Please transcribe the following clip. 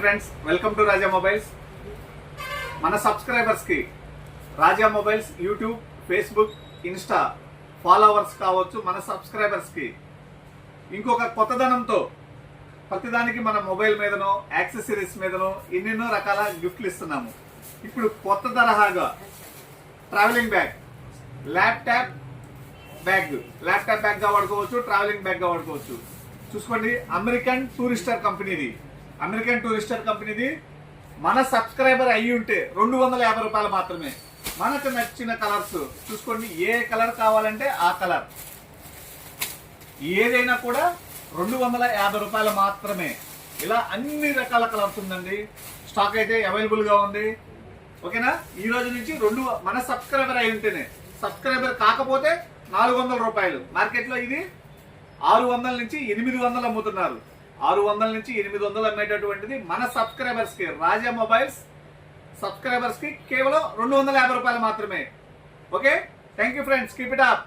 Friends, welcome to Raja mobiles. మన subscribers కి Raja mobiles YouTube, Facebook, Insta followers కావచ్చు. మన సబ్స్క్రైబర్స్ కి ఇంకొక కొత్తదనంతో ప్రతిదానికి మన మొబైల్ మీదనో యాక్సెసరీస్ మీదనో ఎన్నెన్నో రకాల గిఫ్ట్లు ఇస్తున్నాము. ఇప్పుడు కొత్త తరహాగా ట్రావెలింగ్ బ్యాగ్, ల్యాప్టాప్ బ్యాగ్ గా వాడుకోవచ్చు, ట్రావెలింగ్ బ్యాగ్ గా వాడుకోవచ్చు. చూసుకోండి, అమెరికన్ టూరిస్టర్ కంపెనీది. మన సబ్స్క్రైబర్ అయ్యి ఉంటే 250 రూపాయలు మాత్రమే. మనకు నచ్చిన కలర్స్ చూసుకోండి, ఏ కలర్ కావాలంటే ఆ కలర్, ఏదైనా కూడా 250 రూపాయలు మాత్రమే. ఇలా అన్ని రకాల కలర్స్ ఉందండి. స్టాక్ అయితే అవైలబుల్ గా ఉంది. ఓకేనా? ఈ రోజు నుంచి మన సబ్స్క్రైబర్ అయి ఉంటేనే, సబ్స్క్రైబర్ కాకపోతే 400 రూపాయలు. మార్కెట్ లో ఇది 600 నుంచి 800 అమ్ముతున్నారు. 600 నుంచి 800 అమ్మేటటువంటిది మన సబ్స్క్రైబర్స్ కి, రాజా మొబైల్స్ సబ్స్క్రైబర్స్ కి కేవలం 250 రూపాయలు మాత్రమే. Okay, thank you friends, keep it up.